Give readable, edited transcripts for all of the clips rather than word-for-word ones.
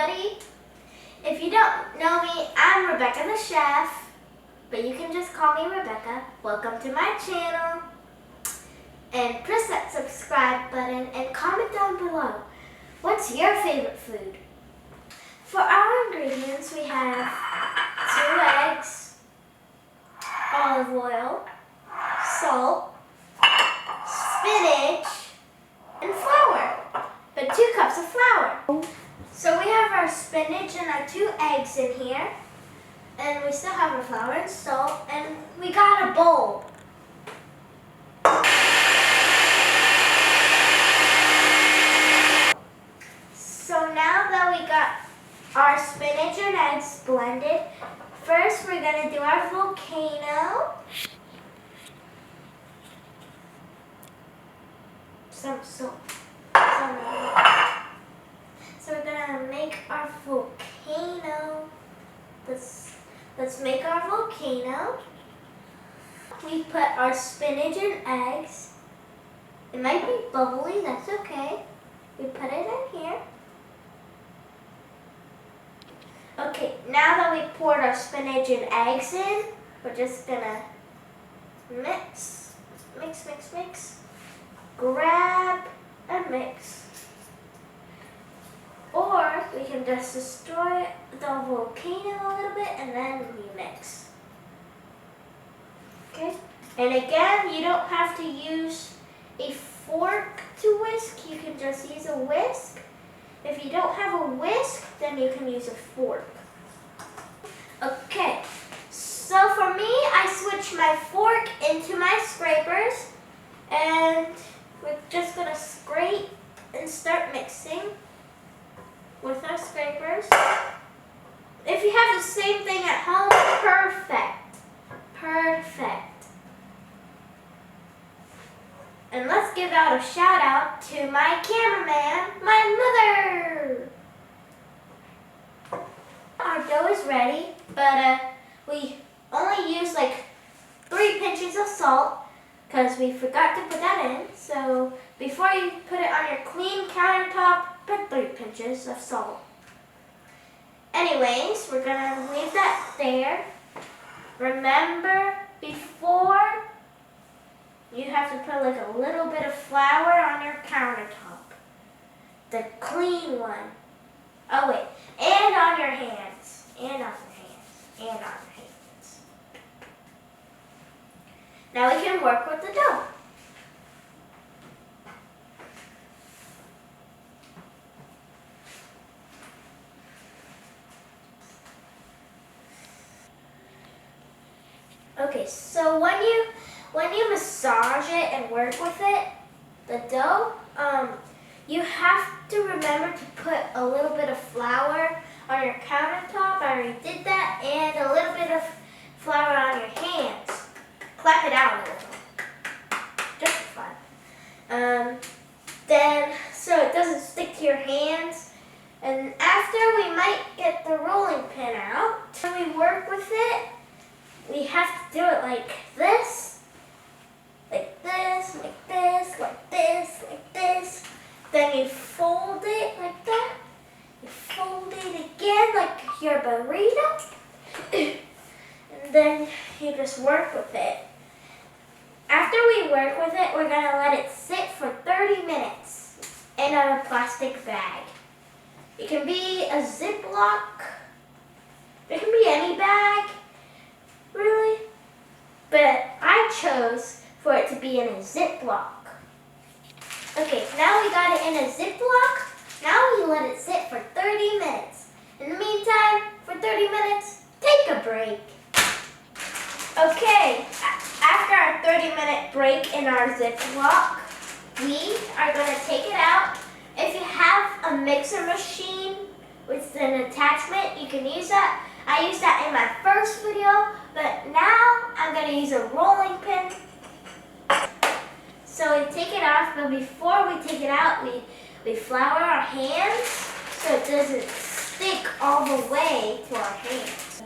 everybody. If you don't know me, I'm Rebecca the chef, but you can just call me Rebecca. Welcome to my channel. And press that subscribe button and comment down below. What's your favorite food? For our ingredients, we have 2 eggs, olive oil, salt, spinach, and flour. But 2 cups of flour. So we have our spinach and our 2 eggs in here. And we still have our flour and salt. And we got a bowl. So now that we got our spinach and eggs blended, first we're going to do our volcano. Some salt. So we're gonna make our volcano. Let's make our volcano. We put our spinach and eggs. It might be bubbly, that's okay. We put it in here. Okay, now that we poured our spinach and eggs in, we're just gonna mix, mix, mix, mix. Grab and mix. Or we can just destroy the volcano a little bit and then remix. Okay? And again, you don't have to use a fork to whisk. You can just use a whisk. If you don't have a whisk, then you can use a fork. Okay. So for me, I switch my fork into my scrapers. And we're just going to scrape and start mixing with our scrapers. If you have the same thing at home, perfect. Perfect. And let's give out a shout out to my cameraman, my mother. Our dough is ready, but we only use like 3 pinches of salt because we forgot to put that in. So before you put it on your clean countertop, put 3 pinches of salt. Anyways, we're gonna leave that there. Remember, before you have to put like a little bit of flour on your countertop. The clean one. Oh wait, and on your hands. And on your hands. And on your hands. Now we can work with the dough. Okay, so when you massage it and work with it, the dough, you have to remember to put a little bit of flour on your countertop. I already did that, and a little bit of flour on your hands. Clap it out a little, just for fun. Then, so it doesn't stick to your hands. And after, we might get the rolling pin out. When we work with it, we have to do it like this, like this, like this, like this, like this. Then you fold it like that. You fold it again like your burrito. And then you just work with it. After we work with it, we're gonna let it sit for 30 minutes in a plastic bag. It can be a Ziploc. It can be any bag. Really? But I chose for it to be in a Ziploc. Okay, now we got it in a Ziploc. Now we let it sit for 30 minutes. In the meantime, for 30 minutes, take a break. Okay, after our 30-minute break in our Ziploc, we are going to take it out. If you have a mixer machine with an attachment, you can use that. I used that in my first video, but now I'm going to use a rolling pin. So we take it off, but before we take it out, we flour our hands so it doesn't stick all the way to our hands.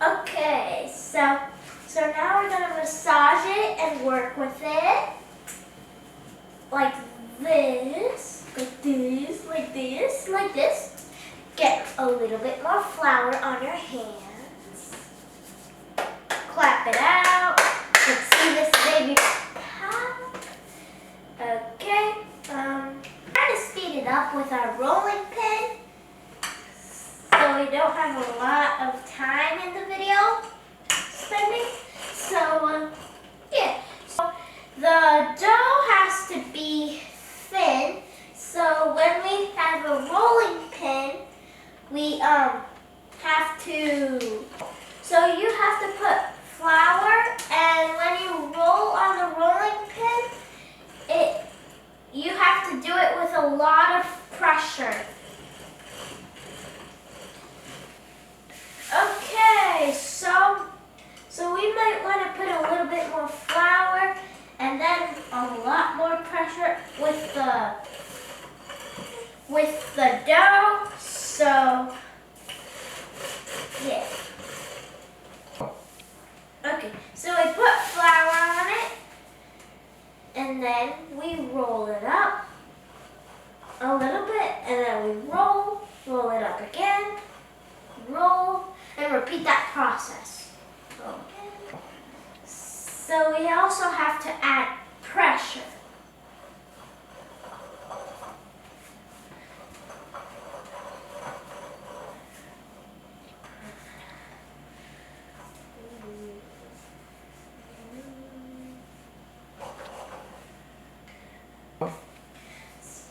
Okay, so now we're going to massage it and work with it like this. like this. Get a little bit more flour on your hands. Clap it out. Let's see this baby pop. Okay. Try to speed it up with our rolling pin, so we don't have a lot of time in the video spending. So yeah. So the dough has to be thin. So when we have a rolling pin, we have to. So you have to put flour, and when you roll on the rolling pin, you have to do it with a lot of pressure. Okay, so we might want to put a little bit more flour and then a lot more pressure with the dough. So yeah. Okay, so we put flour on it, and then we roll it up a little bit, and then we roll it up again, roll, and repeat that process. Okay. So we also have to add pressure.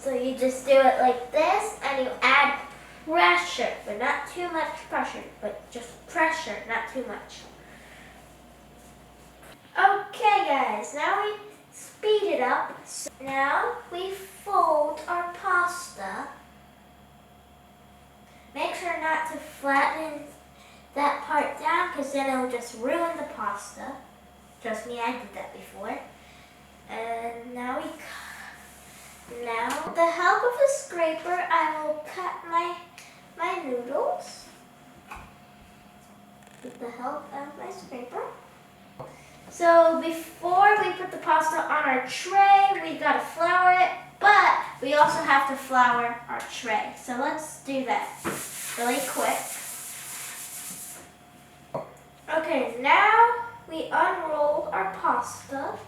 So you just do it like this, and you add pressure, but not too much pressure, but just pressure, not too much. Okay guys, now we speed it up. So now we fold our pasta. Make sure not to flatten that part down, because then it'll just ruin the pasta. Trust me, I did that before. And now with the help of a scraper, I will cut my noodles with the help of my scraper. So before we put the pasta on our tray, we gotta flour it, but we also have to flour our tray. So let's do that really quick. Okay, now we unroll our pasta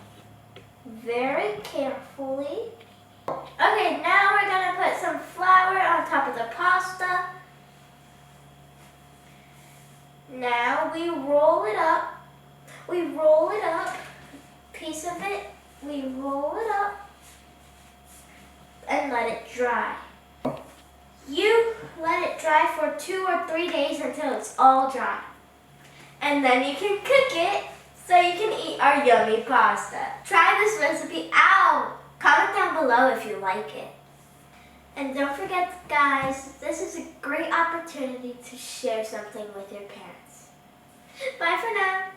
very carefully. Okay, now we're gonna put some flour on top of the pasta. Now we roll it up. Piece of it, we roll it up and let it dry. You let it dry for 2 or 3 days until it's all dry. And then you can cook it so you can eat our yummy pasta. Try this recipe out. Comment down below if you like it. And don't forget, guys, this is a great opportunity to share something with your parents. Bye for now.